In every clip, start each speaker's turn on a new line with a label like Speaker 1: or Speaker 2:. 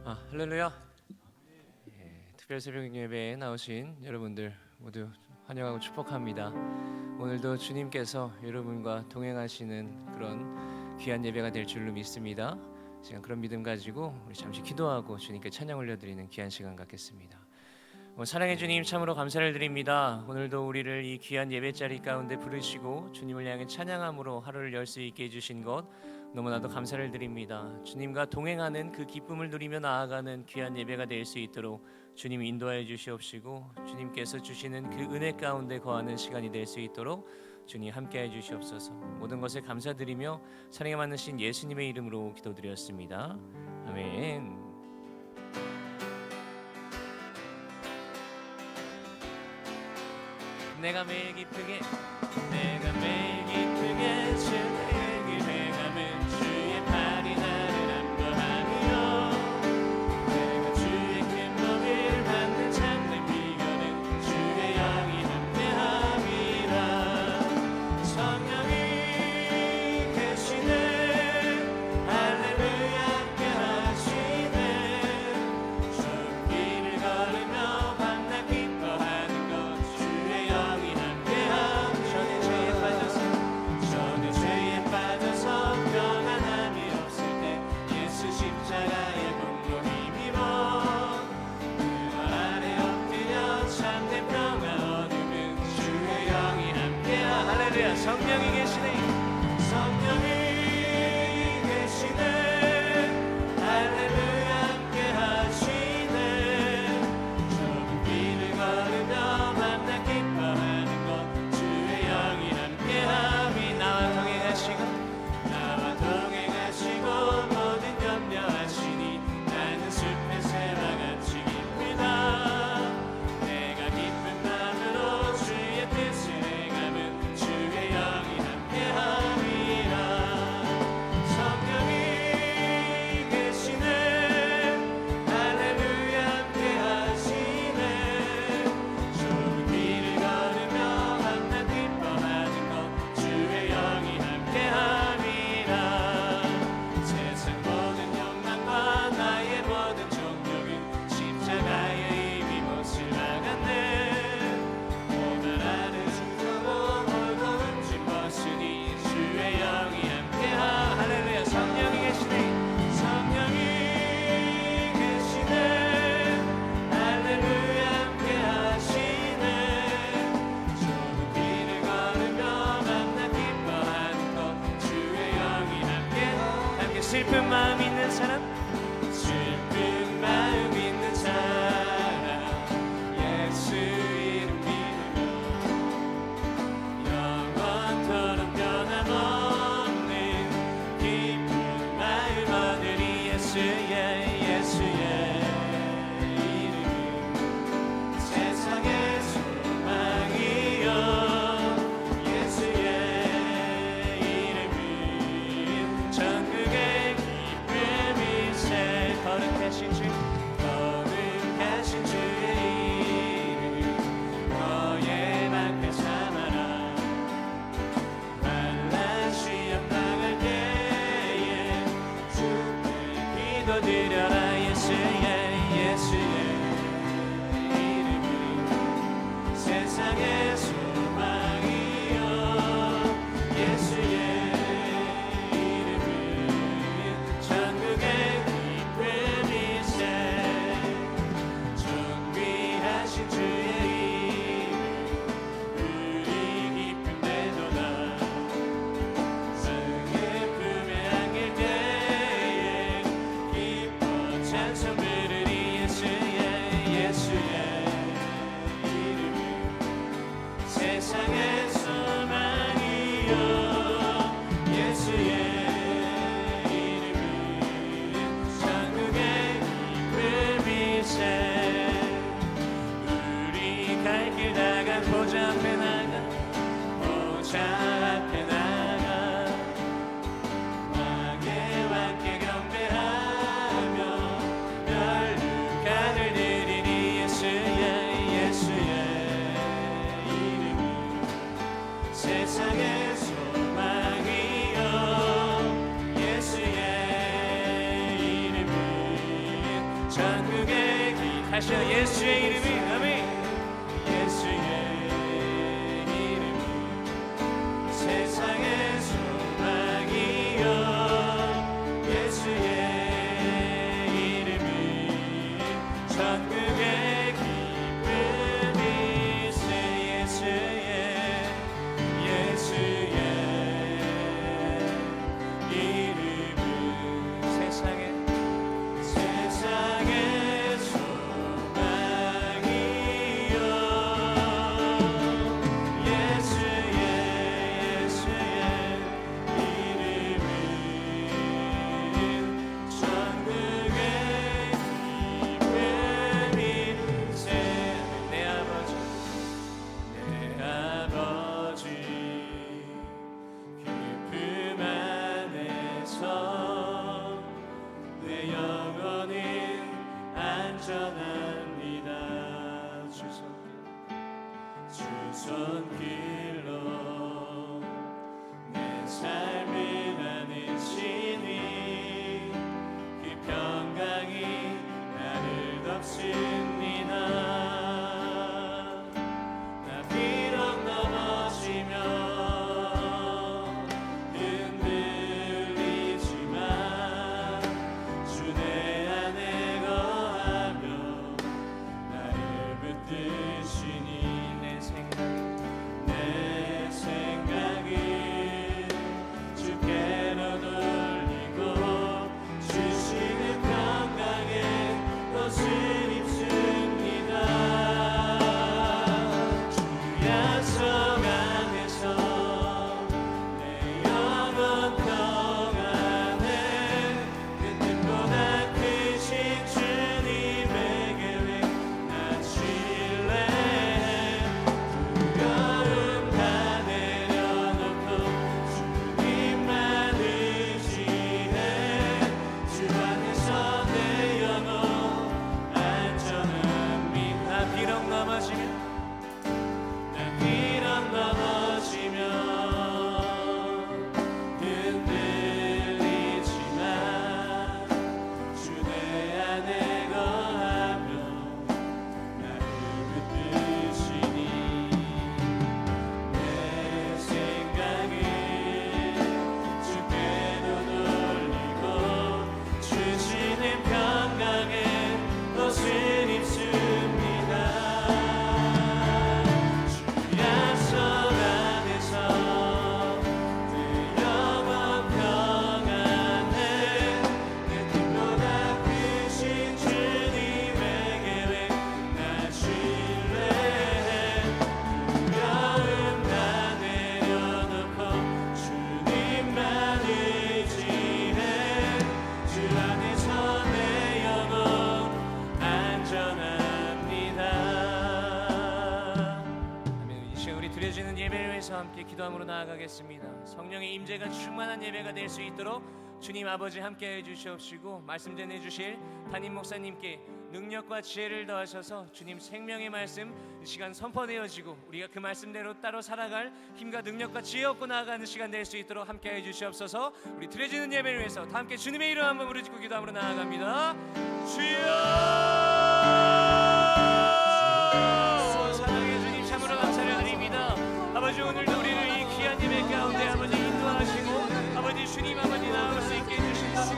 Speaker 1: 할렐루야. 특별 새벽 예배에 나오신 여러분들 모두 환영하고 축복합니다. 오늘도 주님께서 여러분과 동행하시는 그런 귀한 예배가 될 줄로 믿습니다. 시간 그런 믿음 가지고 우리 잠시 기도하고 주님께 찬양 올려드리는 귀한 시간 갖겠습니다. 사랑해 주님, 참으로 감사를 드립니다. 오늘도 우리를 이 귀한 예배 자리 가운데 부르시고 주님을 향해 찬양함으로 하루를 열 수 있게 해주신 것 너무나도 감사를 드립니다. 주님과 동행하는 그 기쁨을 누리며 나아가는 귀한 예배가 될 수 있도록 주님 인도하여 주시옵시고, 주님께서 주시는 그 은혜 가운데 거하는 시간이 될 수 있도록 주님 함께해 주시옵소서. 모든 것에 감사드리며 사랑에 많으신 예수님의 이름으로 기도드렸습니다. 아멘. 내가 매일 기쁘게 주의 기회감은 주의 팔이 나를 안보하며, 내가 주의 큰 법을 받는 참된 비결은 주의 영이 함께함이라. 성령이 계시네, 할렐루야 함께하시네. 좁은 길을 걸으며 밤낮 기뻐하는 것 주의 영이 함께함. 전에 죄에 빠져서 평안함이 없을 때 예수 십자가의 공로 힘입어 그 아래 엎드려 참된 평화 얻으면 주의 영이 함께함. 할렐루야. 성령이 계시네, 성령이 계시네, 할렐루야 함께하시네. 좁은 길을 걸으며 밤낮 기뻐하는 것 주의 영이 함께함이. 나와 동행하시고 모든 염려하시니 나는 숲의 새와 같이 기쁘다. 내가 기쁜 마음으로 주의 뜻을 행하면 주의 영이 함께함이라. 성령이 계시네, 할렐루야 함께하시네. 좁은 길을 걸으며 밤낮 기뻐하는 것 주의 영이 함께함이라. 세상 모든 욕망과 나의 모든 종교는 십자가의 이미 못을 막았네. 오늘 아래 죽고 홀고 흠집 벗으니 주의 영이 함께함. 할렐루야. 성령이 계시네, 성령이 계시네, 할렐루야 함께하시네. 좁은 길을 걸으며 밤낮 기뻐하는 것 주의 영이 함께. 슬픈 마음 있는 사람, 슬픈 마음 있는 사람, 예수 이름 믿으며 영원토록 변함없는 기쁜 마음 얻으리. 예수의 이름은 세상의 소망이요, 예수의 이름은 천국의 기쁨일세. 거룩하신 주의 이름 너의 밖에 삼아라. 만난 시험 당할 때에 주께 기도드려라. 예수의 이름은 세상의 소망이요, 예수의 이름은 천국의 기쁨일세. 존귀하신 주의 이름 우리 기쁨되도다. 성의 품에 안길 때에 기뻐 찬송 부르 천국의 길 다시요 예수의 이름이 아멘 예수의 이름이 세상의 소망이요 예수의 이름이 천국의 기쁨이세 예수의 이름은 세상의 소망이요 예수의 이름은 천국의 기쁨이세 내 아버지 기쁨 안에서 내 영혼은 안전합니다 주 손길로 내 삶을 나누시니 그 평강이 나를 덮습니다 나 비록 넘어지며 흔들리지만 주 내 안에 거하며 나를 붙드시니 내 생각을 주께로 돌리고 주시는 평강에 옷을 입습니다 주 약속 안에서 내 영혼 평안해 그 뜻보다 크신 주님의 계획 나 신뢰해 두려움 다 내려놓고 주님만 의지해 주 안에서 내 영혼 안전합니다 나 비록 넘어지면 흔들리지만 주 내 안에 거하며 나를 붙드시니 내 생각을 주께로 돌리고 주시는 평강에 옷을 입습니다 주 약속 안에서 내 영혼 평안해 내 뜻보다 크신 주님의 계획 나 신뢰해 두려움 다 내려놓고 주님만 의지해 주 안에서 내 영혼 안전합니다 아멘 이 시간 우리 드려지는 예배를 위해서 함께 기도함으로 나아가겠습니다 성령의 임재가 충만한 예배가 될 수 있도록 주님 아버지 함께해 주시옵시고 말씀 전해주실 담임 목사님께 능력과 지혜를 더하셔서 주님 생명의 말씀 이 시간 선포되어지고 우리가 그 말씀대로 따로 살아갈 힘과 능력과 지혜 얻고 나아가는 시간 될 수 있도록 함께해 주시옵소서 우리 드려지는 예배를 위해서 다 함께 주님의 이름 한번 부르짖고 기도함으로 나아갑니다 주여 사랑의 주님 참으로 감사를 드립니다 아버지 오늘도 우리를 이 귀한 예배 가운데 아버지 인도하시고 아버지 주님 아버지 나올 수 있게 해주신다고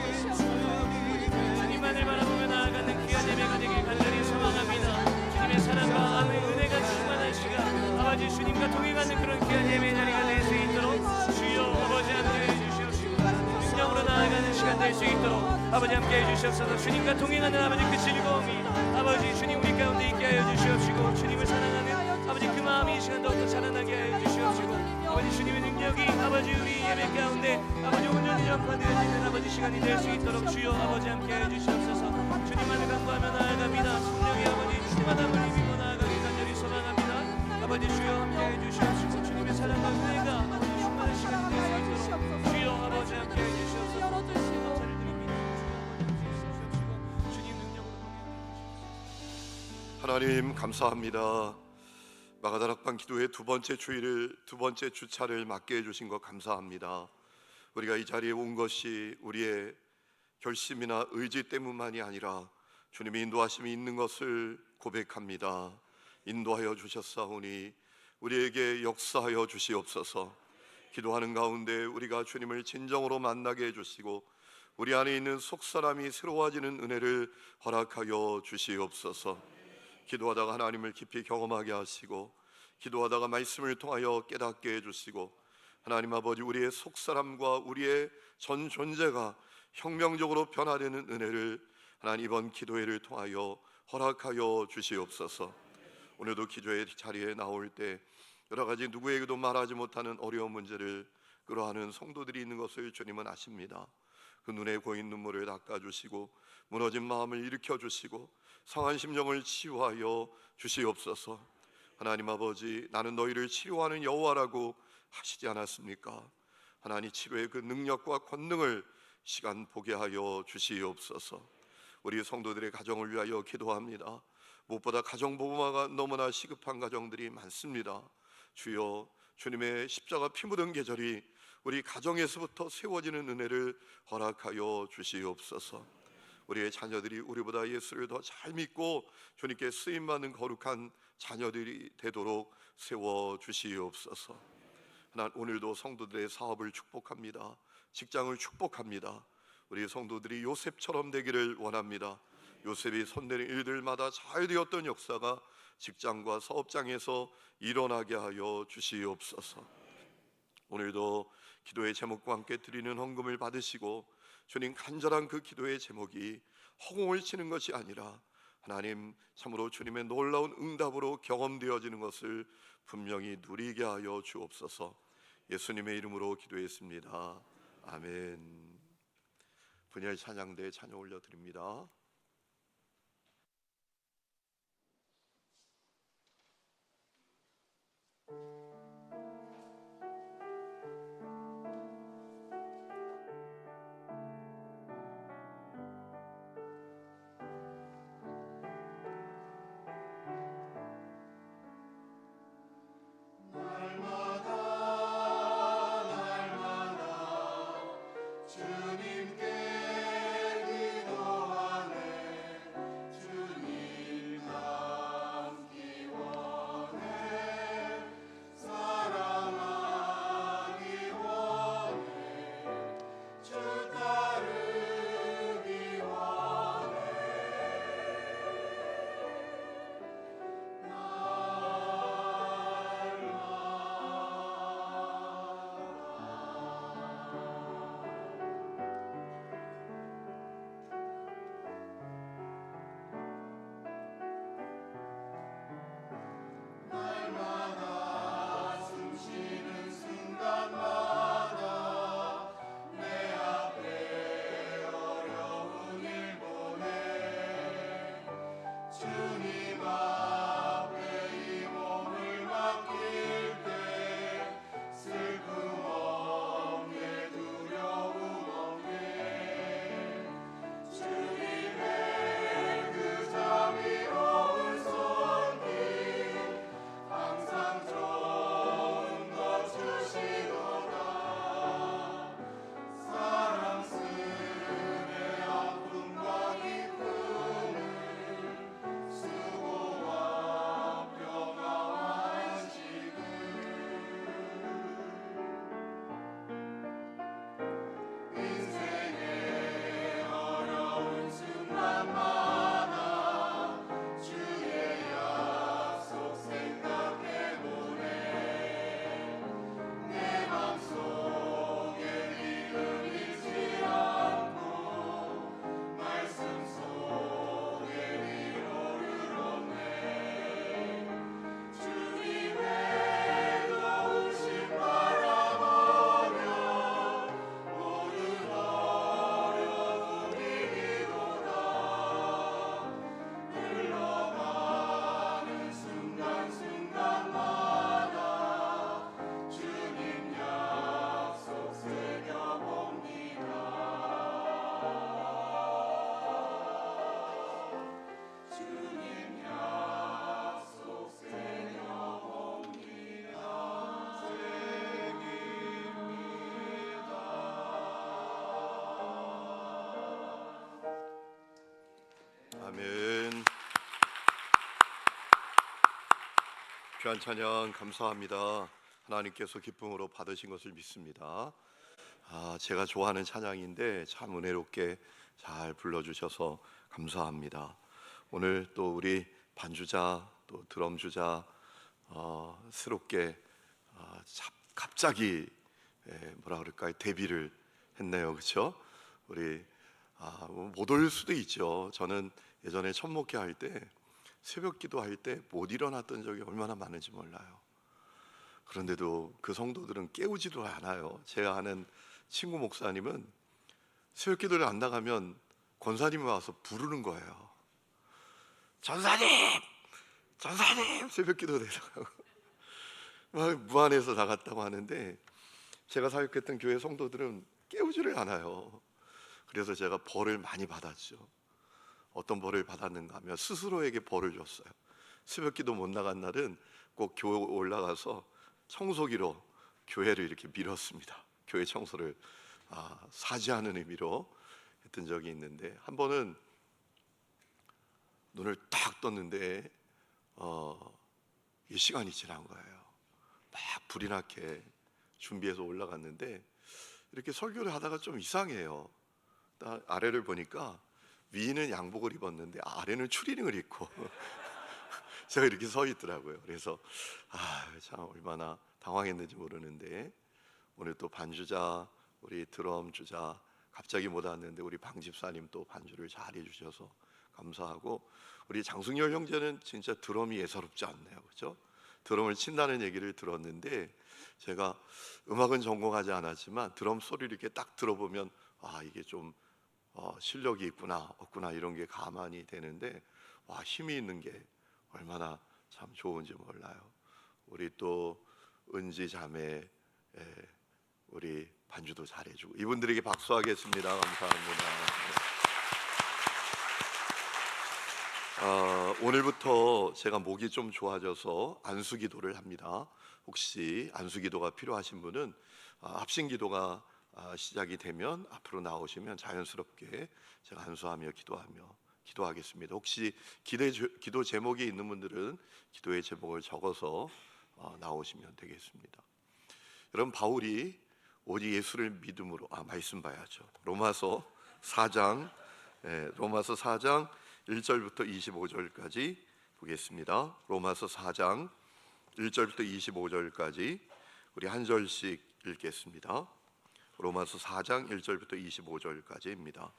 Speaker 1: 주님만을 바라보며 나아가는 귀한 예배가 되길 간절히 소망합니다 주님의 사랑과 은혜가 충만한 시간 아버지 주님과 동행하는 그런 귀한 예배 자리가 될 수 있도록 주여 아버지 함께해 주시옵시고 능력으로 나아가는 시간 될 수 있도록 아버지 함께해 주시옵소서 주님과 동행하는 아버지 그 즐거움이 아버지 주님 우리 가운데 있게 하여 주시옵시고 주님을 사랑하는 아버지 그 마음이 이 시간 더욱더 자라나게 하여 주시옵시고 아버지 주님의 능력이 아버지 우리 예배 가운데 아버지 온전히 전파되어지는 아버지 시간이 될 수 있도록 주여 아버지 함께해 주시옵소서 주님만을 간구하며 나아갑니다 성령의 아버지 충만함을 입고 나아가기 간절히 소망합니다 아버지 주여 함께해 주시옵시고 주님의 사랑과 은혜가 아버지 충만한 시간이 될 수 있도록 주여 아버지 함께해 주시옵소서 감사를 드립니다 주님 능력으로
Speaker 2: 하나님 감사합니다. 마가다락방 기도회 두 번째 주차를 맡게 해주신 것 감사합니다. 우리가 이 자리에 온 것이 우리의 결심이나 의지 때문만이 아니라 주님의 인도하심이 있는 것을 고백합니다. 인도하여 주셨사오니 우리에게 역사하여 주시옵소서. 기도하는 가운데 우리가 주님을 진정으로 만나게 해주시고 우리 안에 있는 속사람이 새로워지는 은혜를 허락하여 주시옵소서. 기도하다가 하나님을 깊이 경험하게 하시고 기도하다가 말씀을 통하여 깨닫게 해주시고 하나님 아버지 우리의 속사람과 우리의 전 존재가 혁명적으로 변화되는 은혜를 하나님 이번 기도회를 통하여 허락하여 주시옵소서. 오늘도 기도회 자리에 나올 때 여러 가지 누구에게도 말하지 못하는 어려운 문제를 끌어안는 성도들이 있는 것을 주님은 아십니다. 그 눈에 고인 눈물을 닦아주시고 무너진 마음을 일으켜주시고 상한 심령을 치유하여 주시옵소서. 하나님 아버지, 나는 너희를 치료하는 여호와라고 하시지 않았습니까? 하나님 치료의 그 능력과 권능을 시간 보게 하여 주시옵소서. 우리 성도들의 가정을 위하여 기도합니다. 무엇보다 가정보호마가 너무나 시급한 가정들이 많습니다. 주여, 주님의 십자가 피 묻은 계절이 우리 가정에서부터 세워지는 은혜를 허락하여 주시옵소서. 우리의 자녀들이 우리보다 예수를 더 잘 믿고 주님께 쓰임받는 거룩한 자녀들이 되도록 세워 주시옵소서. 하나님, 오늘도 성도들의 사업을 축복합니다. 직장을 축복합니다. 우리 성도들이 요셉처럼 되기를 원합니다. 요셉이 손대는 일들마다 잘 되었던 역사가 직장과 사업장에서 일어나게 하여 주시옵소서. 오늘도 기도의 제목과 함께 드리는 헌금을 받으시고 주님, 간절한 그 기도의 제목이 허공을 치는 것이 아니라 하나님 참으로 주님의 놀라운 응답으로 경험되어지는 것을 분명히 누리게 하여 주옵소서. 예수님의 이름으로 기도했습니다. 아멘. 분열 찬양대 찬양 올려드립니다.
Speaker 3: 주님께 기도하네.
Speaker 2: 아멘. 귀한 찬양 감사합니다. 하나님께서 기쁨으로 받으신 것을 믿습니다. 제가 좋아하는 찬양인데 참 은혜롭게 잘 불러주셔서 감사합니다. 오늘 또 우리 반주자 또 드럼 주자 새롭게 갑자기 뭐라 그럴까요? 데뷔를 했네요, 그렇죠? 우리 못 올 수도 있죠. 저는 예전에 첫 목회할 때 새벽 기도할 때 못 일어났던 적이 얼마나 많은지 몰라요. 그런데도 그 성도들은 깨우지도 않아요. 제가 아는 친구 목사님은 새벽 기도를 안 나가면 권사님이 와서 부르는 거예요. 전사님! 전사님! 새벽 기도 내려가고 막 무안해서 나갔다고 하는데 제가 사역했던 교회 성도들은 깨우지를 않아요. 그래서 제가 벌을 많이 받았죠. 어떤 벌을 받았는가 하면 스스로에게 벌을 줬어요. 새벽 기도 못 나간 날은 꼭 교회 올라가서 청소기로 교회를 이렇게 밀었습니다. 교회 청소를 사죄하는 의미로 했던 적이 있는데, 한 번은 눈을 딱 떴는데 이 시간이 지난 거예요. 막 불이 나게 준비해서 올라갔는데 이렇게 설교를 하다가 좀 이상해요. 딱 아래를 보니까 위는 양복을 입었는데 아래는 추리닝을 입고 제가 이렇게 서 있더라고요. 그래서 참 얼마나 당황했는지 모르는데, 오늘 또 반주자 우리 드럼 주자 갑자기 못 왔는데 우리 방 집사님 또 반주를 잘 해주셔서 감사하고, 우리 장승열 형제는 진짜 드럼이 예사롭지 않네요, 그렇죠? 드럼을 친다는 얘기를 들었는데 제가 음악은 전공하지 않았지만 드럼 소리를 이렇게 딱 들어보면 이게 좀 실력이 있구나 없구나 이런 게 가만히 되는데, 힘이 있는 게 얼마나 참 좋은지 몰라요. 우리 또 은지 자매 우리 반주도 잘해주고, 이분들에게 박수하겠습니다. 감사합니다. 오늘부터 제가 목이 좀 좋아져서 안수기도를 합니다. 혹시 안수기도가 필요하신 분은 합심기도가 시작이 되면 앞으로 나오시면 자연스럽게 제가 안수하며 기도하겠습니다. 혹시 기도 제목이 있는 분들은 기도의 제목을 적어서 나오시면 되겠습니다. 여러분, 바울이 오직 예수를 믿음으로 말씀 봐야죠. 로마서 4장 1절부터 25절까지 보겠습니다. 로마서 4장 1절부터 25절까지 우리 한 절씩 읽겠습니다. 로마서 4장 1절부터 25절까지입니다.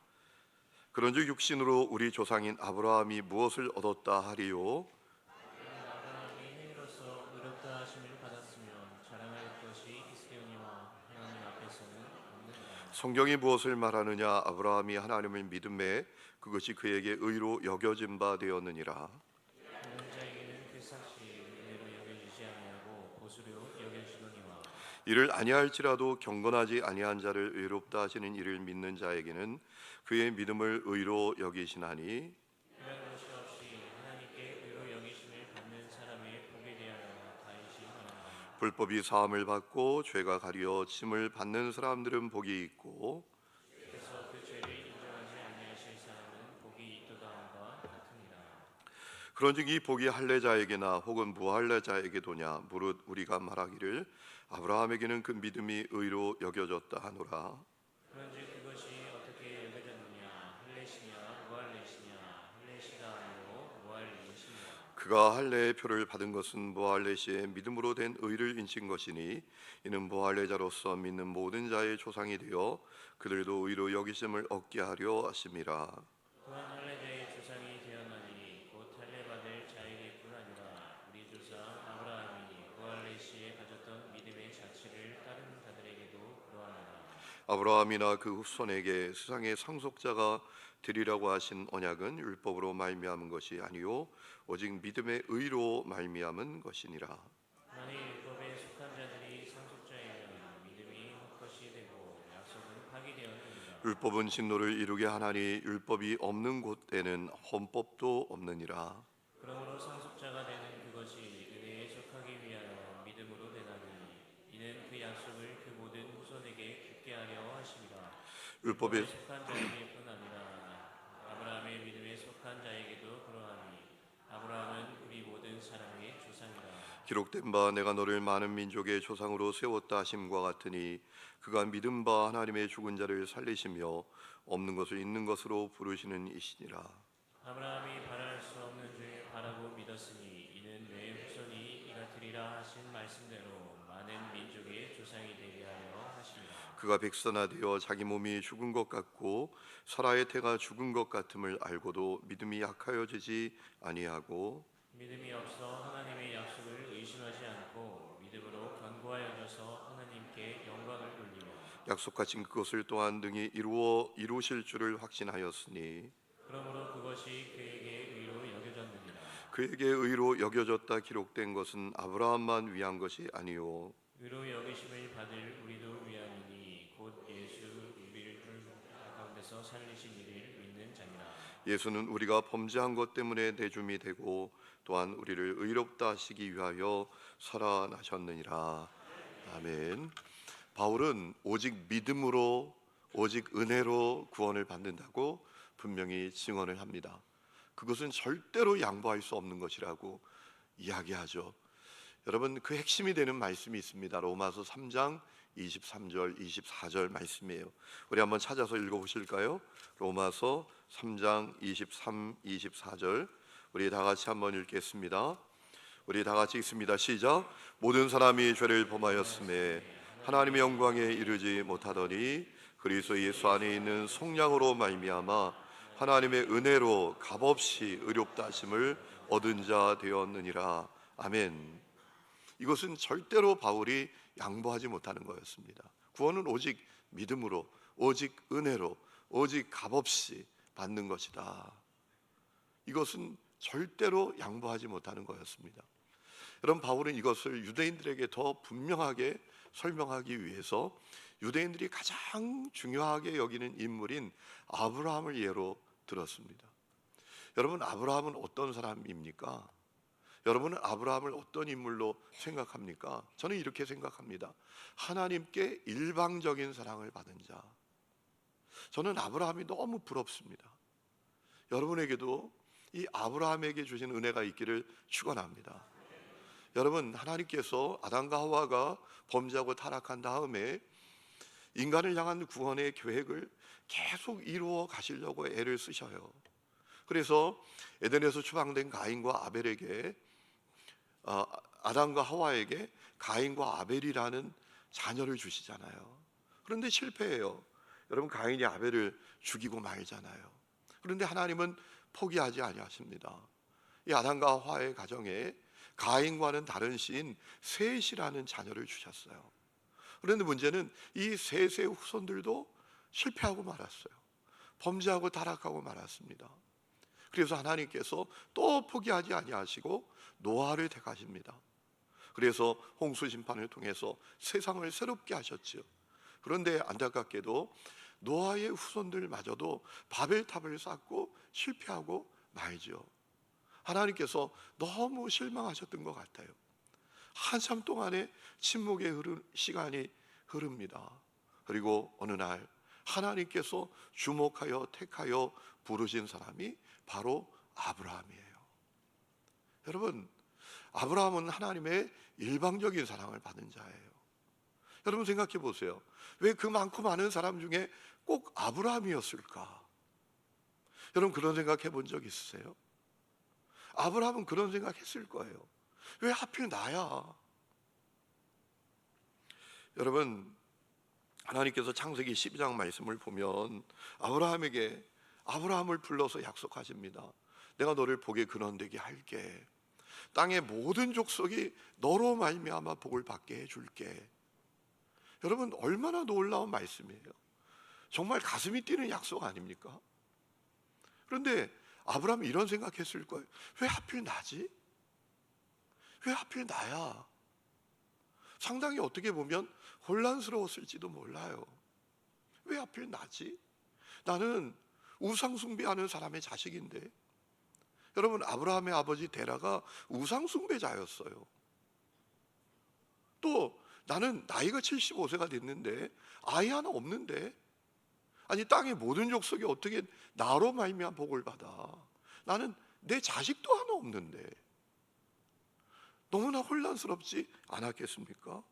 Speaker 2: 그런즉 육신으로 우리 조상인 아브라함이 무엇을 얻었다 하리요?
Speaker 1: 아브라함이 행위로서 의롭다 하심을 받았으면 자랑할 것이 있으려니와 하나님 앞에서는 없느니라.
Speaker 2: 성경이 무엇을 말하느냐? 아브라함이 하나님을 믿음에 그것이 그에게 의로 여겨진 바 되었느니라.
Speaker 1: 그런 자에게는 그 삭시 은혜로 여겨지지 아니하고 보수로 여겨지거니와.
Speaker 2: 이를 아니할지라도 경건하지 아니한 자를 의롭다 하시는 이를 믿는 자에게는 그의 믿음을 의로 여기시나니,
Speaker 1: 그런 것이 없이 하나님께 의로 여기심을 받는 사람의 복에 대하여 다이시 말한다.
Speaker 2: 불법이 사함을 받고 죄가 가리어 침을 받는 사람들은 복이 있고,
Speaker 1: 그래서 그 죄를 인정하지 아니하실 사람은 복이 있도다 함과 같으니라.
Speaker 2: 그런즉 이 복이 할례자에게나 혹은 무할례자에게도냐? 무릇 우리가 말하기를 아브라함에게는 그 믿음이 의로 여겨졌다 하노라.
Speaker 1: 그런즉 그것이 어떻게 여겨졌느냐? 할례시냐 무할례시냐? 할례시가 아니요 무할례시니라.
Speaker 2: 그가 할례의 표를 받은 것은 무할례시의 믿음으로 된 의를 인친 것이니, 이는 무할례자로서 믿는 모든 자의 조상이 되어 그들도 의로 여기심을 얻게 하려 하심이라.
Speaker 1: 또한 할례자의 조상이 되었나니 곧 할례받을 자에게뿐 아니라 우리 조상 아브라함이 무할례시에 가졌던 믿음의 자취를 따르는 자들에게도 그러하니라.
Speaker 2: 아브라함이나 그 후손에게 세상의 상속자가 되리라고 하신 언약은 율법으로 말미암은 것이 아니요 오직 믿음의 의로 말미암은 것이니라.
Speaker 1: 만일 율법에 속한 자들이 상속자이면 믿음이 헛것이 되고 약속은 파기되었느니라.
Speaker 2: 율법은 진노를 이루게 하나니 율법이 없는 곳에는 헌법도 없느니라.
Speaker 1: 그러므로 상속자가 되는 그것이 은혜에 속하기 위하여 믿음으로 되나니, 이는 그 약속을 그 모든 후손에게 굳게 하려 하심이라.
Speaker 2: 율법에
Speaker 1: 속한 자에게뿐 아니라 아브라함의 믿음에 속한 자에게
Speaker 2: 기록된 바 내가 너를 많은 민족의 조상으로 세웠다 하심과 같으니 그가 믿은 바 하나님의 죽은 자를 살리시며 없는 것을 있는 것으로 부르시는 이시니라.
Speaker 1: 아브라함이 바랄 수 없는 중에 바라고 믿었으니 이는 내 후손이 이가 되리라 하신 말씀대로 많은 민족의 조상이 되게 하려 하십니다.
Speaker 2: 그가 백선하되어 자기 몸이 죽은 것 같고 사라의 태가 죽은 것 같음을 알고도 믿음이 약하여지지 아니하고
Speaker 1: 믿음이 없어 하나님의 약속을 의심하지 않고 믿음으로 견고하여 여겨서 하나님께 영광을 돌리며
Speaker 2: 약속하신 그것을 또한 능히 이루실 줄을 확신하였으니
Speaker 1: 그러므로 그것이 그에게 의로 여겨졌느니라.
Speaker 2: 그에게 의로 여겨졌다 기록된 것은 아브라함만 위한 것이 아니요
Speaker 1: 의로 여기심을 받을 우리도 위함이니 곧 예수 우리를 가운데서 살리신 이를 믿는 자니라.
Speaker 2: 예수는 우리가 범죄한 것 때문에 내줌이 되고 또한 우리를 의롭다 하시기 위하여 살아나셨느니라. 아멘. 바울은 오직 믿음으로 오직 은혜로 구원을 받는다고 분명히 증언을 합니다. 그것은 절대로 양보할 수 없는 것이라고 이야기하죠. 여러분, 그 핵심이 되는 말씀이 있습니다. 로마서 3장 23절 24절 말씀이에요. 우리 한번 찾아서 읽어보실까요? 로마서 3장 23, 24절 우리 다 같이 한번 읽겠습니다. 우리 다 같이 읽습니다. 시작. 모든 사람이 죄를 범하였음에 하나님의 영광에 이르지 못하더니 그리스도 예수 안에 있는 속량으로 말미암아 하나님의 은혜로 값없이 의롭다 하심을 얻은 자 되었느니라. 아멘. 이것은 절대로 바울이 양보하지 못하는 거였습니다. 구원은 오직 믿음으로, 오직 은혜로, 오직 값없이 받는 것이다. 이것은 절대로 양보하지 못하는 거였습니다. 여러분, 바울은 이것을 유대인들에게 더 분명하게 설명하기 위해서 유대인들이 가장 중요하게 여기는 인물인 아브라함을 예로 들었습니다. 여러분, 아브라함은 어떤 사람입니까? 여러분은 아브라함을 어떤 인물로 생각합니까? 저는 이렇게 생각합니다. 하나님께 일방적인 사랑을 받은 자. 저는 아브라함이 너무 부럽습니다. 여러분에게도 이 아브라함에게 주신 은혜가 있기를 축원합니다. 여러분, 하나님께서 아담과 하와가 범죄하고 타락한 다음에 인간을 향한 구원의 계획을 계속 이루어 가시려고 애를 쓰셔요. 그래서 에덴에서 추방된 가인과 아벨에게 아담과 하와에게 가인과 아벨이라는 자녀를 주시잖아요. 그런데 실패해요. 여러분, 가인이 아벨을 죽이고 말잖아요. 그런데 하나님은 포기하지 아니하십니다. 이 아담과 하와의 가정에 가인과는 다른 씨인 셋이라는 자녀를 주셨어요. 그런데 문제는 이 셋의 후손들도 실패하고 말았어요. 범죄하고 타락하고 말았습니다. 그래서 하나님께서 또 포기하지 아니하시고 노아를 택하십니다. 그래서 홍수 심판을 통해서 세상을 새롭게 하셨지요. 그런데 안타깝게도 노아의 후손들마저도 바벨탑을 쌓고 실패하고 말죠. 하나님께서 너무 실망하셨던 것 같아요. 한참 동안의 침묵의 시간이 흐릅니다. 그리고 어느 날 하나님께서 주목하여 택하여 부르신 사람이 바로 아브라함이에요. 여러분, 아브라함은 하나님의 일방적인 사랑을 받은 자예요. 여러분, 생각해 보세요. 왜 그 많고 많은 사람 중에 꼭 아브라함이었을까? 여러분, 그런 생각 해본 적 있으세요? 아브라함은 그런 생각 했을 거예요. 왜 하필 나야? 여러분, 하나님께서 창세기 12장 말씀을 보면 아브라함을 불러서 약속하십니다. 내가 너를 복의 근원되게 할게. 땅의 모든 족속이 너로 말미암아 복을 받게 해줄게. 여러분, 얼마나 놀라운 말씀이에요. 정말 가슴이 뛰는 약속 아닙니까? 그런데 아브라함이 이런 생각했을 거예요. 왜 하필 나지? 왜 하필 나야? 상당히 어떻게 보면 혼란스러웠을지도 몰라요. 왜 하필 나지? 나는 우상 숭배하는 사람의 자식인데. 여러분, 아브라함의 아버지 데라가 우상 숭배자였어요. 또 나는 나이가 75세가 됐는데 아이 하나 없는데, 아니 땅의 모든 족속이 어떻게 나로 말미암아 복을 받아? 나는 내 자식도 하나 없는데, 너무나 혼란스럽지 않았겠습니까?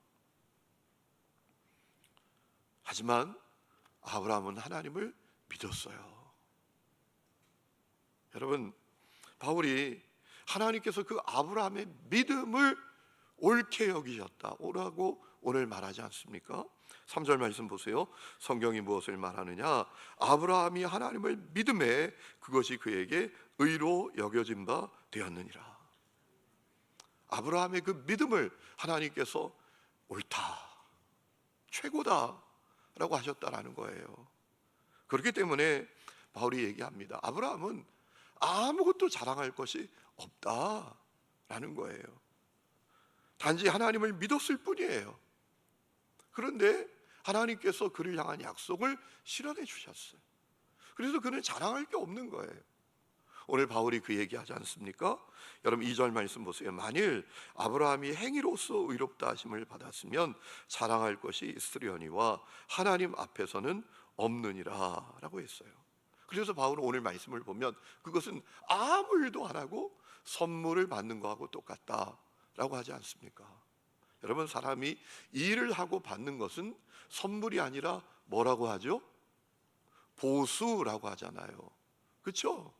Speaker 2: 하지만 아브라함은 하나님을 믿었어요. 여러분, 바울이 하나님께서 그 아브라함의 믿음을 옳게 여기셨다라고 오늘 말하지 않습니까? 3절 말씀 보세요. 성경이 무엇을 말하느냐? 아브라함이 하나님을 믿음에 그것이 그에게 의로 여겨진 바 되었느니라. 아브라함의 그 믿음을 하나님께서 옳다, 최고다 라고 하셨다라는 거예요. 그렇기 때문에 바울이 얘기합니다. 아브라함은 아무것도 자랑할 것이 없다라는 거예요. 단지 하나님을 믿었을 뿐이에요. 그런데 하나님께서 그를 향한 약속을 실현해 주셨어요. 그래서 그는 자랑할 게 없는 거예요. 오늘 바울이 그 얘기하지 않습니까? 여러분 2절 말씀 보세요. 만일 아브라함이 행위로서 의롭다 하심을 받았으면 자랑할 것이 있으려니와 하나님 앞에서는 없느니라 라고 했어요. 그래서 바울은 오늘 말씀을 보면 그것은 아무 일도 안 하고 선물을 받는 거하고 똑같다라고 하지 않습니까? 여러분, 사람이 일을 하고 받는 것은 선물이 아니라 뭐라고 하죠? 보수라고 하잖아요. 그렇죠?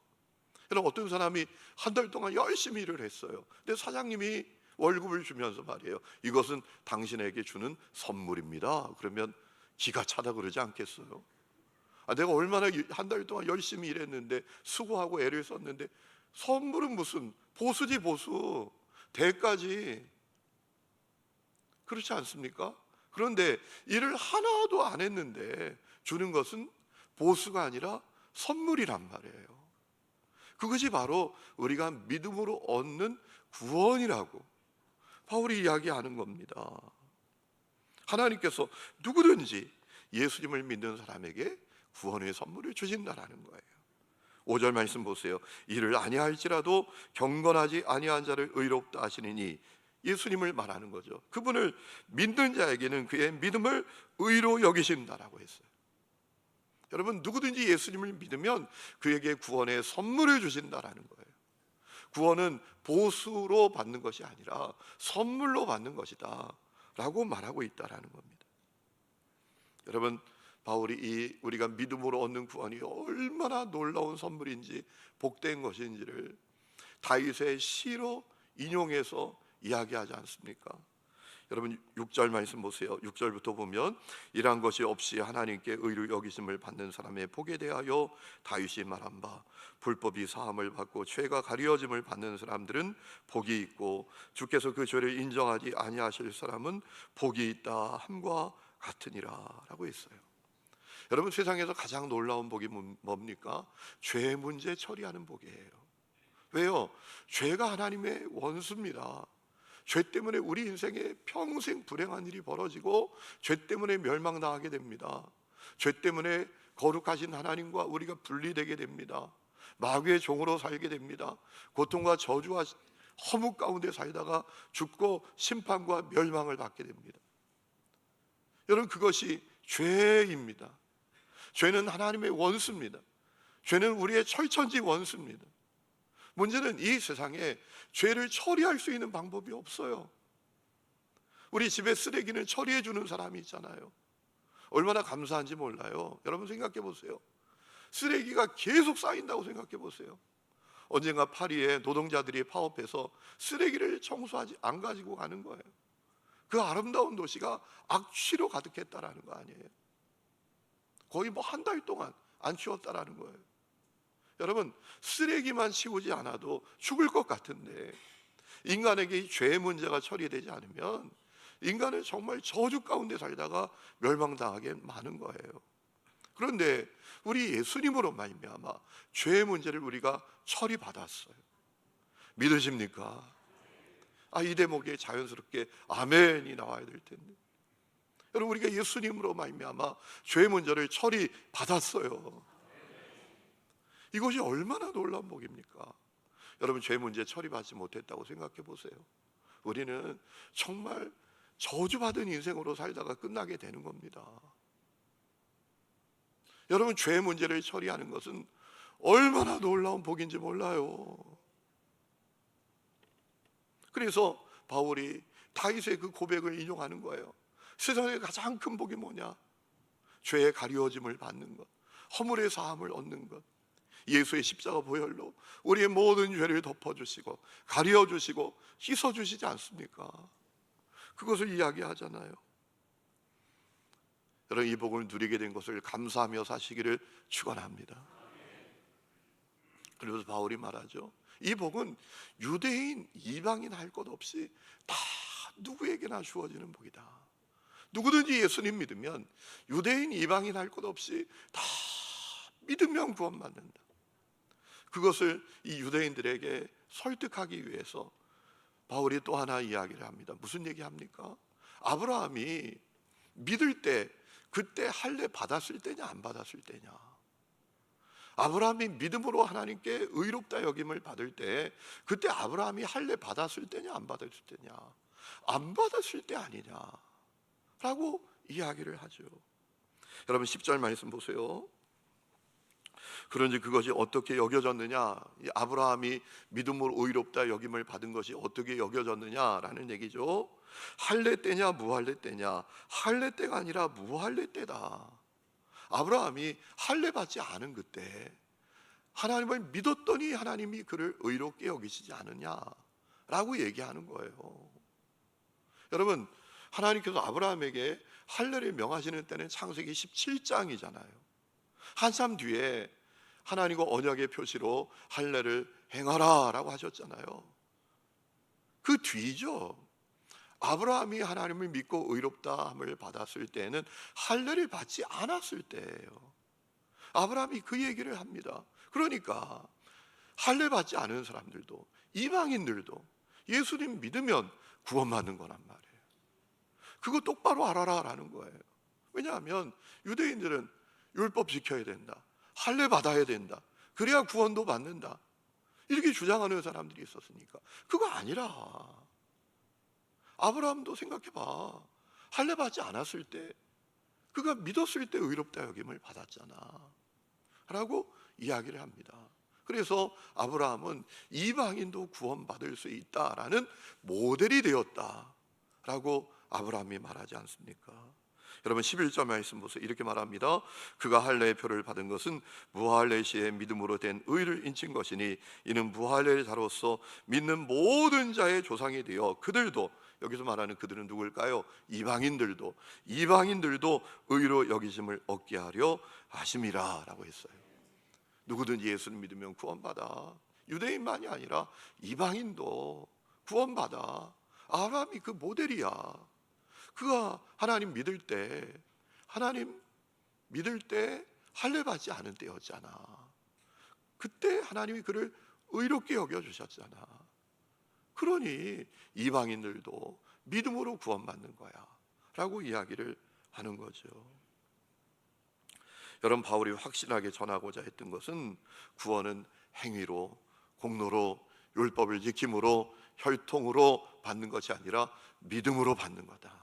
Speaker 2: 여러분, 어떤 사람이 한 달 동안 열심히 일을 했어요. 근데 사장님이 월급을 주면서 말이에요. 이것은 당신에게 주는 선물입니다. 그러면 기가 차다 그러지 않겠어요? 내가 얼마나 한 달 동안 열심히 일했는데 수고하고 애를 썼는데 선물은 무슨 보수지 보수, 대가지. 그렇지 않습니까? 그런데 일을 하나도 안 했는데 주는 것은 보수가 아니라 선물이란 말이에요. 그것이 바로 우리가 믿음으로 얻는 구원이라고 바울이 이야기하는 겁니다. 하나님께서 누구든지 예수님을 믿는 사람에게 구원의 선물을 주신다라는 거예요. 5절 말씀 보세요. 이를 아니할지라도 경건하지 아니한 자를 의롭다 하시니니, 예수님을 말하는 거죠. 그분을 믿는 자에게는 그의 믿음을 의로 여기신다라고 했어요. 여러분, 누구든지 예수님을 믿으면 그에게 구원의 선물을 주신다라는 거예요. 구원은 보수로 받는 것이 아니라 선물로 받는 것이다 라고 말하고 있다라는 겁니다. 여러분, 바울이 우리가 믿음으로 얻는 구원이 얼마나 놀라운 선물인지 복된 것인지를 다윗의 시로 인용해서 이야기하지 않습니까? 여러분 6절 말씀 보세요. 6절부터 보면 이러한 것이 없이 하나님께 의로 여기심을 받는 사람의 복에 대하여 다윗이 말한 바, 불법이 사함을 받고 죄가 가려짐을 받는 사람들은 복이 있고 주께서 그 죄를 인정하지 아니하실 사람은 복이 있다 함과 같으니라 라고 했어요. 여러분, 세상에서 가장 놀라운 복이 뭡니까? 죄 문제 처리하는 복이에요. 왜요? 죄가 하나님의 원수입니다. 죄 때문에 우리 인생에 평생 불행한 일이 벌어지고 죄 때문에 멸망당하게 됩니다. 죄 때문에 거룩하신 하나님과 우리가 분리되게 됩니다. 마귀의 종으로 살게 됩니다. 고통과 저주와 허무 가운데 살다가 죽고 심판과 멸망을 받게 됩니다. 여러분, 그것이 죄입니다. 죄는 하나님의 원수입니다. 죄는 우리의 철천지 원수입니다. 문제는 이 세상에 죄를 처리할 수 있는 방법이 없어요. 우리 집에 쓰레기는 처리해 주는 사람이 있잖아요. 얼마나 감사한지 몰라요. 여러분 생각해 보세요. 쓰레기가 계속 쌓인다고 생각해 보세요. 언젠가 파리에 노동자들이 파업해서 쓰레기를 청소하지 안 가지고 가는 거예요. 그 아름다운 도시가 악취로 가득했다라는 거 아니에요. 거의 한 달 동안 안 치웠다라는 거예요. 여러분, 쓰레기만 치우지 않아도 죽을 것 같은데 인간에게 이 죄의 문제가 처리되지 않으면 인간은 정말 저주 가운데 살다가 멸망당하게 많은 거예요. 그런데 우리 예수님으로 말미암아 죄의 문제를 우리가 처리받았어요. 믿으십니까? 이 대목에 자연스럽게 아멘이 나와야 될 텐데, 여러분, 우리가 예수님으로 말미암아 죄의 문제를 처리받았어요. 이것이 얼마나 놀라운 복입니까? 여러분, 죄 문제 처리받지 못했다고 생각해 보세요. 우리는 정말 저주받은 인생으로 살다가 끝나게 되는 겁니다. 여러분, 죄 문제를 처리하는 것은 얼마나 놀라운 복인지 몰라요. 그래서 바울이 다윗의 그 고백을 인용하는 거예요. 세상의 가장 큰 복이 뭐냐? 죄의 가리워짐을 받는 것, 허물의 사함을 얻는 것. 예수의 십자가 보혈로 우리의 모든 죄를 덮어주시고 가려주시고 씻어주시지 않습니까? 그것을 이야기하잖아요. 여러분, 이 복을 누리게 된 것을 감사하며 사시기를 축원합니다. 그래서 바울이 말하죠. 이 복은 유대인, 이방인 할 것 없이 다 누구에게나 주어지는 복이다. 누구든지 예수님 믿으면 유대인, 이방인 할 것 없이 다 믿으면 구원받는다. 그것을 이 유대인들에게 설득하기 위해서 바울이 또 하나 이야기를 합니다. 무슨 얘기합니까? 아브라함이 믿을 때 그때 할례 받았을 때냐 안 받았을 때냐. 아브라함이 믿음으로 하나님께 의롭다 여김을 받을 때 그때 아브라함이 할례 받았을 때냐 안 받았을 때냐. 안 받았을 때 아니냐 라고 이야기를 하죠. 여러분 10절 말씀 보세요. 그런지 그것이 어떻게 여겨졌느냐, 이 아브라함이 믿음으로 의롭다 여김을 받은 것이 어떻게 여겨졌느냐라는 얘기죠. 할례 때냐 무할례 때냐. 할례 때가 아니라 무할례 때다. 아브라함이 할례 받지 않은 그때 하나님을 믿었더니 하나님이 그를 의롭게 여기시지 않느냐라고 얘기하는 거예요. 여러분, 하나님께서 아브라함에게 할례를 명하시는 때는 창세기 17장이잖아요. 한참 뒤에 하나님과 언약의 표시로 할례를 행하라 라고 하셨잖아요. 그 뒤죠. 아브라함이 하나님을 믿고 의롭다함을 받았을 때는 할례를 받지 않았을 때예요. 아브라함이 그 얘기를 합니다. 그러니까 할례 받지 않은 사람들도, 이방인들도 예수님 믿으면 구원받는 거란 말이에요. 그거 똑바로 알아라 라는 거예요. 왜냐하면 유대인들은 율법 지켜야 된다, 할례 받아야 된다, 그래야 구원도 받는다, 이렇게 주장하는 사람들이 있었으니까. 그거 아니라 아브라함도 생각해봐. 할례 받지 않았을 때 그가 믿었을 때 의롭다 여김을 받았잖아 라고 이야기를 합니다. 그래서 아브라함은 이방인도 구원받을 수 있다라는 모델이 되었다라고 아브라함이 말하지 않습니까? 여러분 11절 말씀 보세요. 이렇게 말합니다. 그가 할례의 표를 받은 것은 무할례 시에 믿음으로 된 의를 인친 것이니 이는 무할례 자로서 믿는 모든 자의 조상이 되어 그들도, 여기서 말하는 그들은 누굴까요? 이방인들도 의로 여기심을 얻게 하려 하심이라 라고 했어요. 누구든지 예수를 믿으면 구원받아. 유대인만이 아니라 이방인도 구원받아. 아브라함이 그 모델이야. 그가 하나님 믿을 때 할례 받지 않은 때였잖아. 그때 하나님이 그를 의롭게 여겨주셨잖아. 그러니 이방인들도 믿음으로 구원받는 거야 라고 이야기를 하는 거죠. 여러분, 바울이 확실하게 전하고자 했던 것은 구원은 행위로, 공로로, 율법을 지킴으로, 혈통으로 받는 것이 아니라 믿음으로 받는 거다.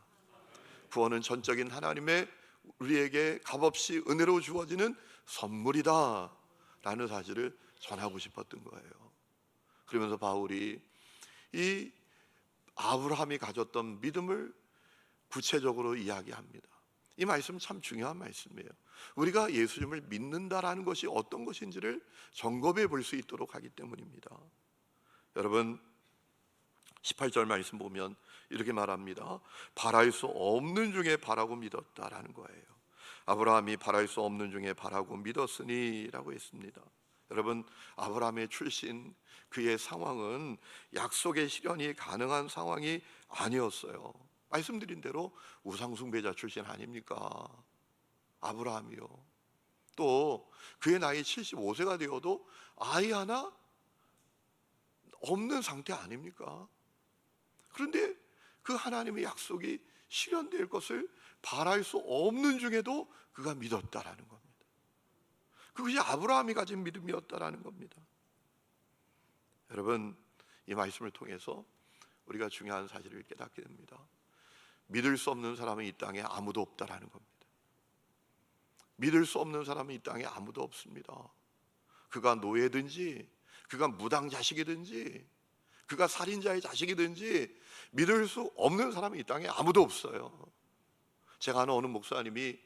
Speaker 2: 구원은 전적인 하나님의 우리에게 값없이 은혜로 주어지는 선물이다 라는 사실을 전하고 싶었던 거예요. 그러면서 바울이 이 아브라함이 가졌던 믿음을 구체적으로 이야기합니다. 이 말씀 참 중요한 말씀이에요. 우리가 예수님을 믿는다라는 것이 어떤 것인지를 점검해 볼 수 있도록 하기 때문입니다. 여러분 18절 말씀 보면 이렇게 말합니다. 바랄 수 없는 중에 바라고 믿었다라는 거예요. 아브라함이 바랄 수 없는 중에 바라고 믿었으니 라고 했습니다. 여러분, 아브라함의 출신, 그의 상황은 약속의 실현이 가능한 상황이 아니었어요. 말씀드린 대로 우상숭배자 출신 아닙니까? 아브라함이요. 또 그의 나이 75세가 되어도 아이 하나 없는 상태 아닙니까? 그런데 그 하나님의 약속이 실현될 것을 바랄 수 없는 중에도 그가 믿었다라는 겁니다. 그것이 아브라함이 가진 믿음이었다라는 겁니다. 여러분, 이 말씀을 통해서 우리가 중요한 사실을 깨닫게 됩니다. 믿을 수 없는 사람은 이 땅에 아무도 없다라는 겁니다. 믿을 수 없는 사람은 이 땅에 아무도 없습니다. 그가 노예든지 그가 무당 자식이든지 그가 살인자의 자식이든지 믿을 수 없는 사람이 이 땅에 아무도 없어요. 제가 아는 어느 목사님이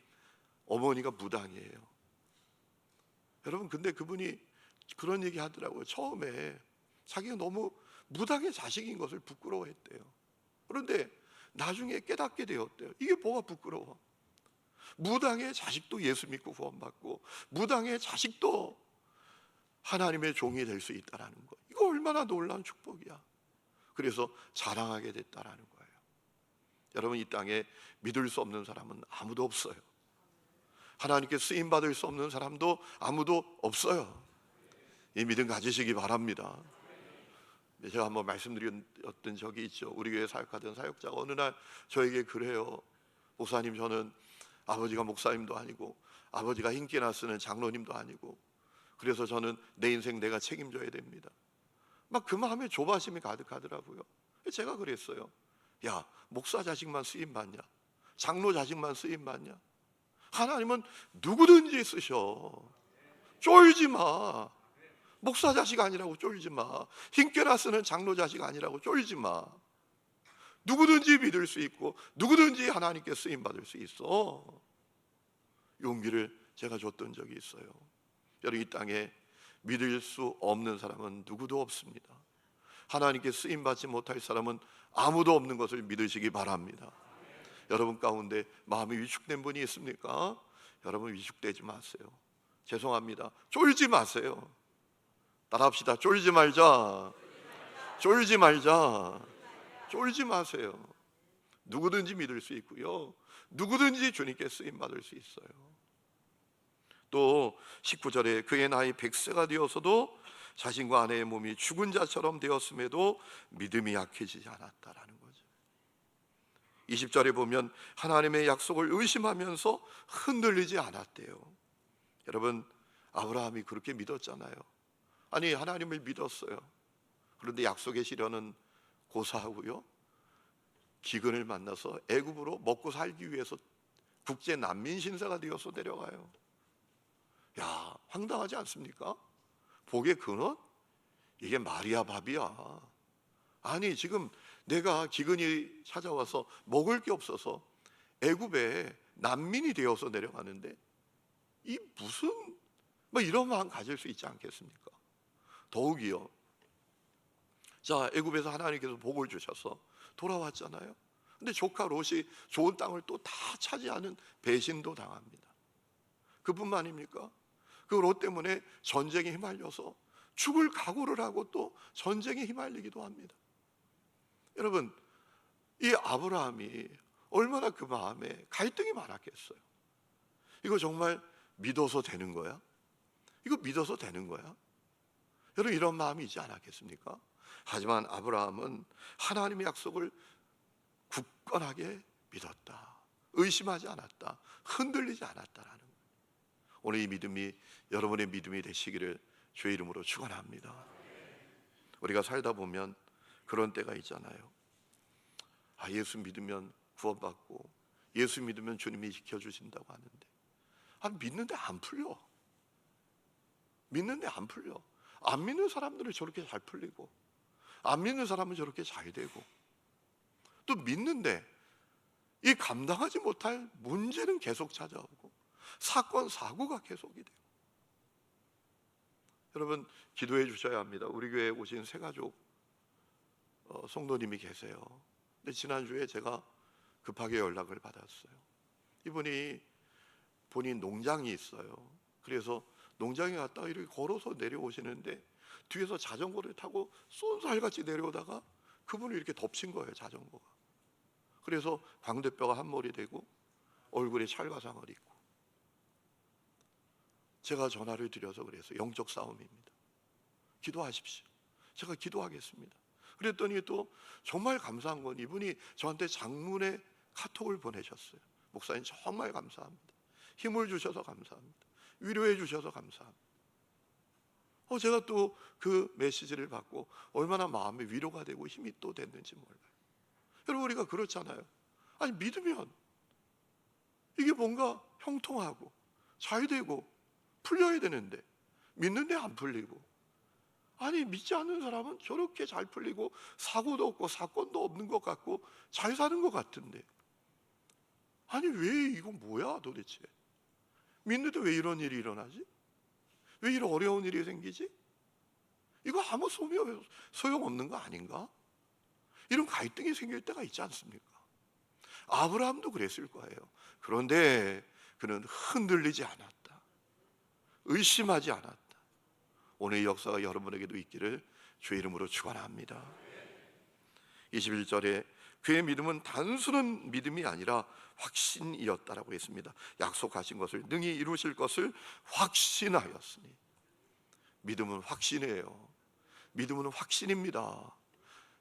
Speaker 2: 어머니가 무당이에요. 여러분, 근데 그분이 그런 얘기 하더라고요. 처음에 자기가 너무 무당의 자식인 것을 부끄러워했대요. 그런데 나중에 깨닫게 되었대요. 이게 뭐가 부끄러워? 무당의 자식도 예수 믿고 구원받고 무당의 자식도 하나님의 종이 될 수 있다는 거, 이거 얼마나 놀라운 축복이야. 그래서 자랑하게 됐다라는 거예요. 여러분, 이 땅에 믿을 수 없는 사람은 아무도 없어요. 하나님께 쓰임 받을 수 없는 사람도 아무도 없어요. 이 믿음 가지시기 바랍니다. 제가 한번 말씀드렸던 적이 있죠. 우리 교회 사역하던 사역자가 어느 날 저에게 그래요. 목사님, 저는 아버지가 목사님도 아니고 아버지가 흰깨나 쓰는 장로님도 아니고, 그래서 저는 내 인생 내가 책임져야 됩니다. 막 그 마음에 조바심이 가득하더라고요. 제가 그랬어요. 야, 목사 자식만 쓰임 받냐? 장로 자식만 쓰임 받냐? 하나님은 누구든지 쓰셔. 쫄지 마. 목사 자식 아니라고 쫄지 마. 흰깨나 쓰는 장로 자식 아니라고 쫄지 마. 누구든지 믿을 수 있고 누구든지 하나님께 쓰임 받을 수 있어. 용기를 제가 줬던 적이 있어요. 여러분, 이 땅에 믿을 수 없는 사람은 누구도 없습니다. 하나님께 쓰임 받지 못할 사람은 아무도 없는 것을 믿으시기 바랍니다. 여러분 가운데 마음이 위축된 분이 있습니까? 여러분, 위축되지 마세요. 죄송합니다. 쫄지 마세요. 따라합시다. 쫄지 말자. 쫄지 말자. 쫄지 마세요. 누구든지 믿을 수 있고요, 누구든지 주님께 쓰임 받을 수 있어요. 또 19절에 그의 나이 100세가 되어서도 자신과 아내의 몸이 죽은 자처럼 되었음에도 믿음이 약해지지 않았다라는 거죠. 20절에 보면 하나님의 약속을 의심하면서 흔들리지 않았대요. 여러분, 아브라함이 그렇게 믿었잖아요. 아니, 하나님을 믿었어요. 그런데 약속의 시련은 고사하고요, 기근을 만나서 애굽으로 먹고 살기 위해서 국제 난민 신세가 되어서 내려가요. 야, 황당하지 않습니까? 복의 근원? 이게 말이야 밥이야. 아니, 지금 내가 기근이 찾아와서 먹을 게 없어서 애굽에 난민이 되어서 내려가는데 이 무슨 이런 마음 가질 수 있지 않겠습니까? 더욱이요, 자, 애굽에서 하나님께서 복을 주셔서 돌아왔잖아요. 근데 조카 롯이 좋은 땅을 또 다 차지하는 배신도 당합니다. 그뿐만입니까? 그 롯 때문에 전쟁에 휘말려서 죽을 각오를 하고 또 전쟁에 휘말리기도 합니다. 여러분, 이 아브라함이 얼마나 그 마음에 갈등이 많았겠어요. 이거 정말 믿어서 되는 거야? 이거 믿어서 되는 거야? 여러분, 이런 마음이 있지 않았겠습니까? 하지만 아브라함은 하나님의 약속을 굳건하게 믿었다. 의심하지 않았다. 흔들리지 않았다라는 거예요. 오늘 이 믿음이 여러분의 믿음이 되시기를 주의 이름으로 축원합니다. 우리가 살다 보면 그런 때가 있잖아요. 예수 믿으면 구원받고 예수 믿으면 주님이 지켜주신다고 하는데 믿는데 안 풀려. 믿는데 안 풀려. 안 믿는 사람들은 저렇게 잘 풀리고 안 믿는 사람은 저렇게 잘 되고, 또 믿는데 이 감당하지 못할 문제는 계속 찾아오고 사건 사고가 계속이 돼요. 여러분, 기도해 주셔야 합니다. 우리 교회에 오신 세 가족 성도님이 계세요. 근데 지난주에 제가 급하게 연락을 받았어요. 이분이 본인 농장이 있어요. 그래서 농장에 갔다가 이렇게 걸어서 내려오시는데 뒤에서 자전거를 타고 쏜살같이 내려오다가 그분을 이렇게 덮친 거예요, 자전거가. 그래서 광대뼈가 한 몰이 되고 얼굴에 찰과상을 입고, 제가 전화를 드려서 그래서 영적 싸움입니다. 기도하십시오. 제가 기도하겠습니다. 그랬더니 또 정말 감사한 건 이분이 저한테 장문의 카톡을 보내셨어요. 목사님, 정말 감사합니다. 힘을 주셔서 감사합니다. 위로해 주셔서 감사합니다. 제가 또 그 메시지를 받고 얼마나 마음에 위로가 되고 힘이 또 됐는지 몰라요. 여러분, 우리가 그렇잖아요. 아니, 믿으면 이게 뭔가 형통하고 잘 되고 풀려야 되는데 믿는데 안 풀리고, 아니 믿지 않는 사람은 저렇게 잘 풀리고 사고도 없고 사건도 없는 것 같고 잘 사는 것 같은데, 아니 왜 이거 뭐야 도대체? 믿는데 왜 이런 일이 일어나지? 왜 이런 어려운 일이 생기지? 이거 아무 소용없는 거 아닌가? 이런 갈등이 생길 때가 있지 않습니까? 아브라함도 그랬을 거예요. 그런데 그는 흔들리지 않았다. 의심하지 않았다. 오늘 이 역사가 여러분에게도 있기를 주의 이름으로 축원합니다. 21절에 그의 믿음은 단순한 믿음이 아니라 확신이었다라고 했습니다. 약속하신 것을 능히 이루실 것을 확신하였으니. 믿음은 확신이에요. 믿음은 확신입니다.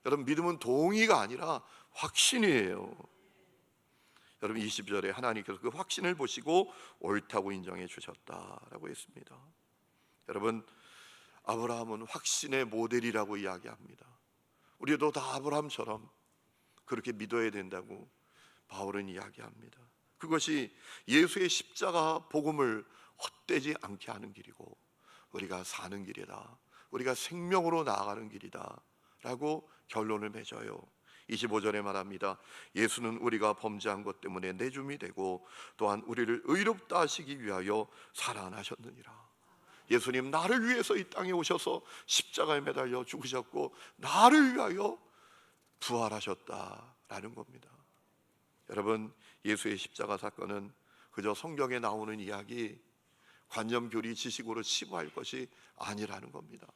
Speaker 2: 여러분, 믿음은 동의가 아니라 확신이에요. 여러분, 20절에 하나님께서 그 확신을 보시고 옳다고 인정해 주셨다라고 했습니다. 여러분, 아브라함은 확신의 모델이라고 이야기합니다. 우리도 다 아브라함처럼 그렇게 믿어야 된다고 바울은 이야기합니다. 그것이 예수의 십자가 복음을 헛되지 않게 하는 길이고 우리가 사는 길이다, 우리가 생명으로 나아가는 길이다 라고 결론을 맺어요. 25절에 말합니다. 예수는 우리가 범죄한 것 때문에 내줌이 되고 또한 우리를 의롭다 하시기 위하여 살아나셨느니라. 예수님 나를 위해서 이 땅에 오셔서 십자가에 매달려 죽으셨고 나를 위하여 부활하셨다라는 겁니다. 여러분, 예수의 십자가 사건은 그저 성경에 나오는 이야기, 관념교리 지식으로 치부할 것이 아니라는 겁니다.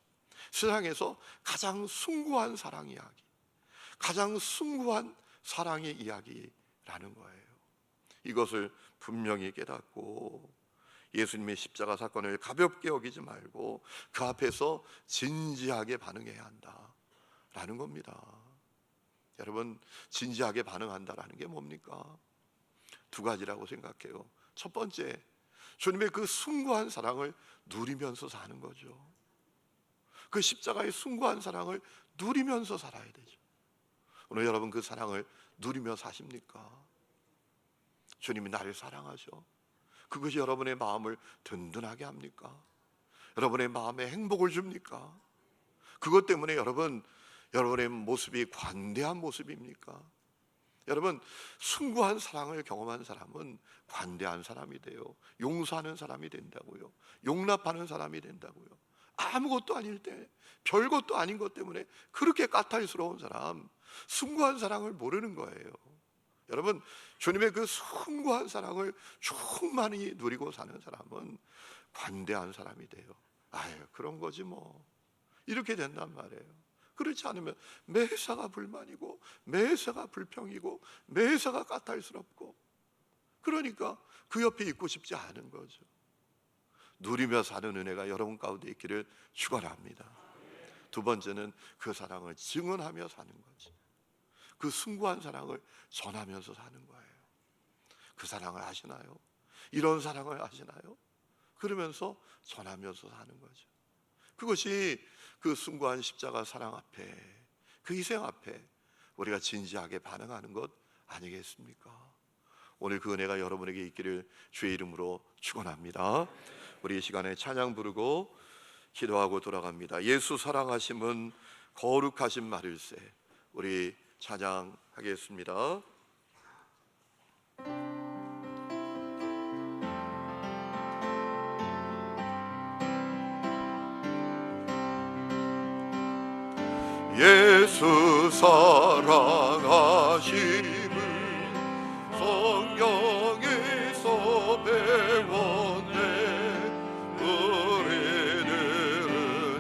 Speaker 2: 세상에서 가장 숭고한 사랑 이야기, 가장 숭고한 사랑의 이야기라는 거예요. 이것을 분명히 깨닫고 예수님의 십자가 사건을 가볍게 여기지 말고 그 앞에서 진지하게 반응해야 한다라는 겁니다. 여러분, 진지하게 반응한다라는 게 뭡니까? 두 가지라고 생각해요. 첫 번째, 주님의 그 숭고한 사랑을 누리면서 사는 거죠. 그 십자가의 숭고한 사랑을 누리면서 살아야 되죠. 오늘 여러분 그 사랑을 누리며 사십니까? 주님이 나를 사랑하셔. 그것이 여러분의 마음을 든든하게 합니까? 여러분의 마음에 행복을 줍니까? 그것 때문에 여러분의 모습이 관대한 모습입니까? 여러분, 숭고한 사랑을 경험한 사람은 관대한 사람이 돼요. 용서하는 사람이 된다고요. 용납하는 사람이 된다고요. 아무것도 아닐 때, 별것도 아닌 것 때문에 그렇게 까탈스러운 사람, 숭고한 사랑을 모르는 거예요. 여러분, 주님의 그 숭고한 사랑을 충만히 누리고 사는 사람은 관대한 사람이 돼요. 아유, 그런 거지 뭐. 이렇게 된단 말이에요. 그렇지 않으면 매사가 불만이고 매사가 불평이고 매사가 까탈스럽고, 그러니까 그 옆에 있고 싶지 않은 거죠. 누리며 사는 은혜가 여러분 가운데 있기를 축원합니다. 두 번째는 그 사랑을 증언하며 사는 거지. 그 숭고한 사랑을 전하면서 사는 거예요. 그 사랑을 아시나요? 이런 사랑을 아시나요? 그러면서 전하면서 사는 거죠. 그것이 그 숭고한 십자가 사랑 앞에, 그 희생 앞에 우리가 진지하게 반응하는 것 아니겠습니까? 오늘 그 은혜가 여러분에게 있기를 주의 이름으로 축원합니다. 우리 이 시간에 찬양 부르고 기도하고 돌아갑니다. 예수 사랑하심은 거룩하신 말일세. 우리 찬양하겠습니다. 예수 사랑하심을 성경에서 배웠네. 우리들은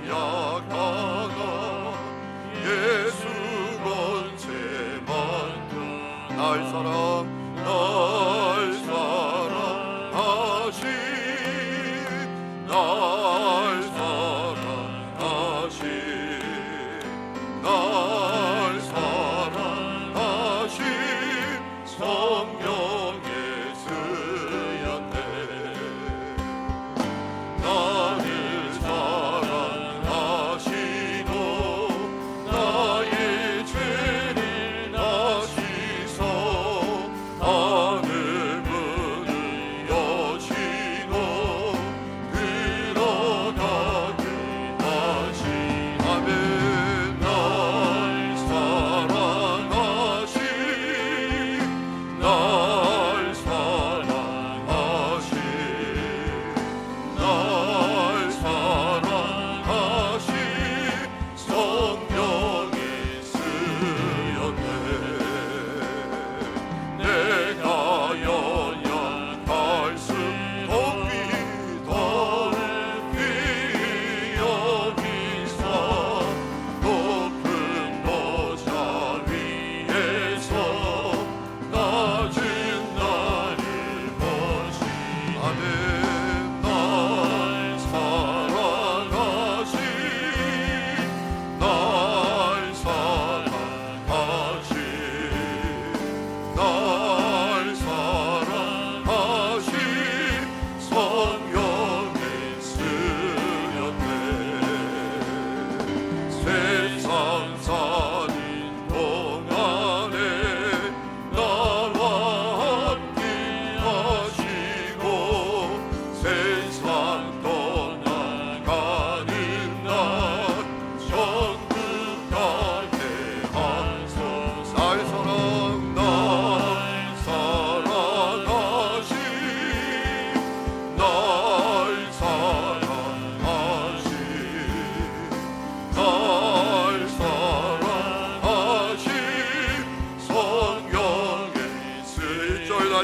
Speaker 2: 약하다 예수 권세만큼 날 사랑하신 날 사랑하신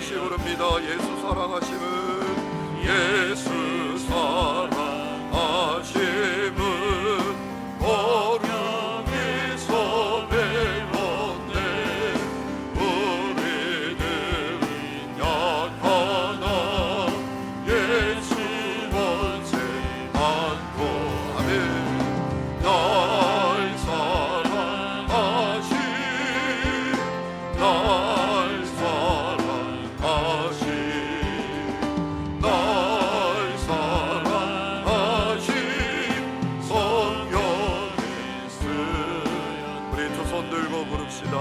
Speaker 2: 다시 부릅니다. 예수 사랑하심은 예수 사랑하심은 어둠에서 배웠네. 우리들은 약하나 예수 원세 안고 아멘. 날 사랑하신 날 사랑하신 날 사랑하신 성령의 쓰 우리 두 손 들고 부릅시다.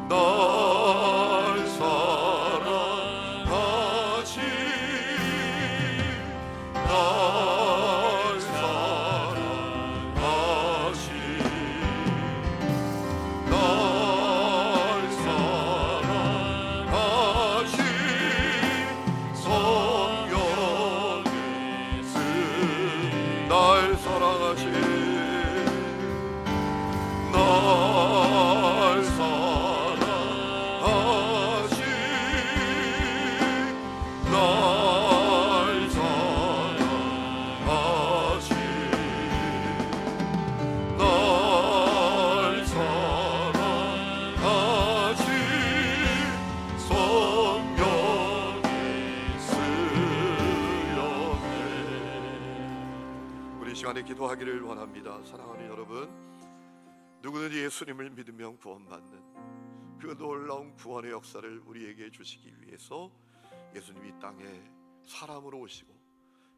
Speaker 2: 날 사랑하신 날 사랑하신 날 사랑하신 성령의 쓰 날 사랑하신 날 사랑하신 날 사랑하신 날 사랑하신 성령의 쓰였네. 우리 시간에 기도하기를 원합니다. 사랑하는 여러분, 누구든지 예수님을 믿으면 구원받는 그 놀라운 구원의 역사를 우리에게 주시기 위해서 예수님이 이 땅에 사람으로 오시고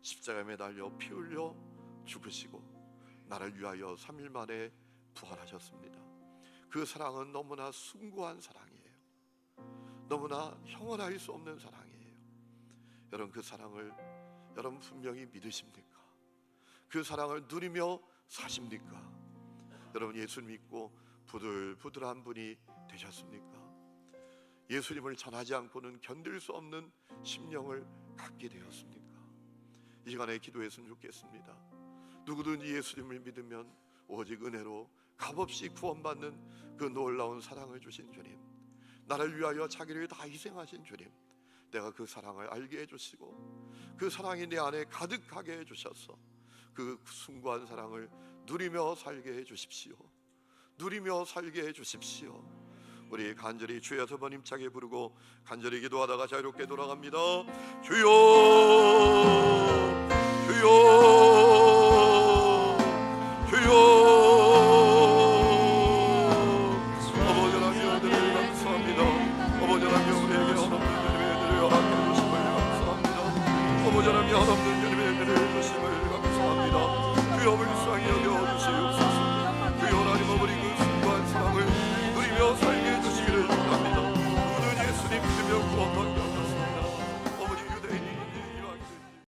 Speaker 2: 십자가에 매달려 피 흘려 죽으시고 나를 위하여 3일 만에 부활하셨습니다. 그 사랑은 너무나 숭고한 사랑이에요. 너무나 형언할 수 없는 사랑이에요. 여러분, 그 사랑을 여러분 분명히 믿으십니까? 그 사랑을 누리며 사십니까? 여러분, 예수 믿고 부들부들한 분이 되셨습니까? 예수님을 전하지 않고는 견딜 수 없는 심령을 갖게 되었습니까? 이 시간에 기도했으면 좋겠습니다. 누구든지 예수님을 믿으면 오직 은혜로 값없이 구원받는 그 놀라운 사랑을 주신 주님, 나를 위하여 자기를 다 희생하신 주님, 내가 그 사랑을 알게 해주시고 그 사랑이 내 안에 가득하게 해주셔서 그 숭고한 사랑을 누리며 살게 해주십시오. 누리며 살게 해주십시오. 우리 간절히 주여 두 번 힘차게 부르고 간절히 기도하다가 자유롭게 돌아갑니다. 주여